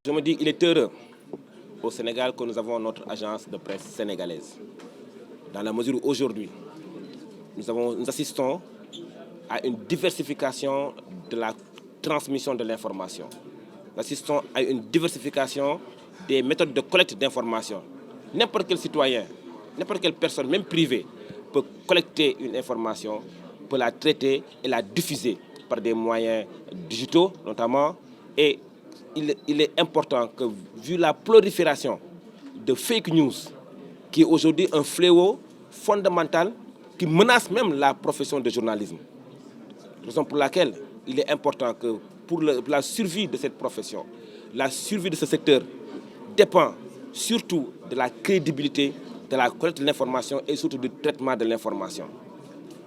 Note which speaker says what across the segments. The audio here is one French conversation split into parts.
Speaker 1: Je me dis, il est heureux au Sénégal que nous avons notre agence de presse sénégalaise. Dans la mesure où aujourd'hui, nous assistons à une diversification de la transmission de l'information. Nous assistons à une diversification des méthodes de collecte d'informations. N'importe quel citoyen, n'importe quelle personne, même privée, peut collecter une information, peut la traiter et la diffuser par des moyens digitaux notamment. Et il est important que, vu la prolifération de fake news, qui est aujourd'hui un fléau fondamental qui menace même la profession de journalisme, raison pour laquelle il est important que pour la survie de cette profession, la survie de ce secteur dépend surtout de la crédibilité, de la collecte de l'information et surtout du traitement de l'information.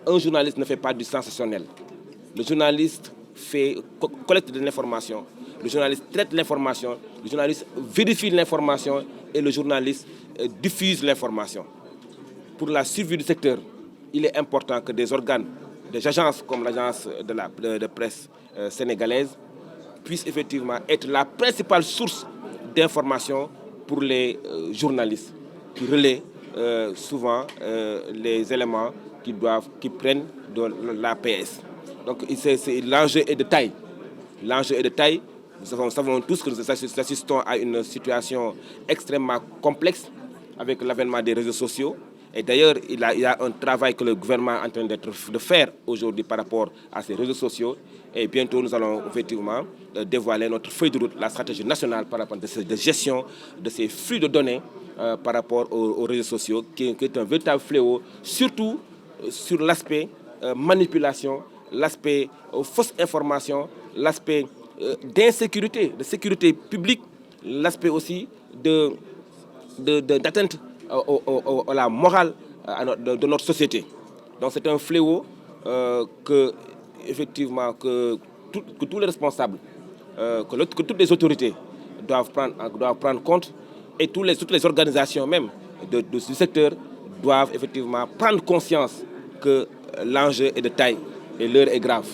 Speaker 1: Un journaliste ne fait pas du sensationnel. Le journaliste collecte de l'information, le journaliste traite l'information, le journaliste vérifie l'information et le journaliste diffuse l'information. Pour la survie du secteur, il est important que des organes, des agences comme l'agence de presse sénégalaise puissent effectivement être la principale source d'information pour les journalistes qui relaient souvent les éléments qui prennent de l'APS. Donc l'enjeu est de taille. L'enjeu est de taille. Nous savons tous que nous assistons à une situation extrêmement complexe avec l'avènement des réseaux sociaux. Et d'ailleurs, il y a un travail que le gouvernement est en train de faire aujourd'hui par rapport à ces réseaux sociaux. Et bientôt, nous allons effectivement dévoiler notre feuille de route, la stratégie nationale par rapport à de gestion de ces flux de données par rapport aux réseaux sociaux, qui est un véritable fléau, surtout sur l'aspect manipulation, l'aspect fausse information, l'aspect d'insécurité, de sécurité publique, l'aspect aussi d'atteinte à la morale de notre société. Donc c'est un fléau effectivement, que tous les responsables, que toutes les autorités doivent prendre compte et toutes les organisations même du secteur doivent effectivement prendre conscience que l'enjeu est de taille et l'heure est grave.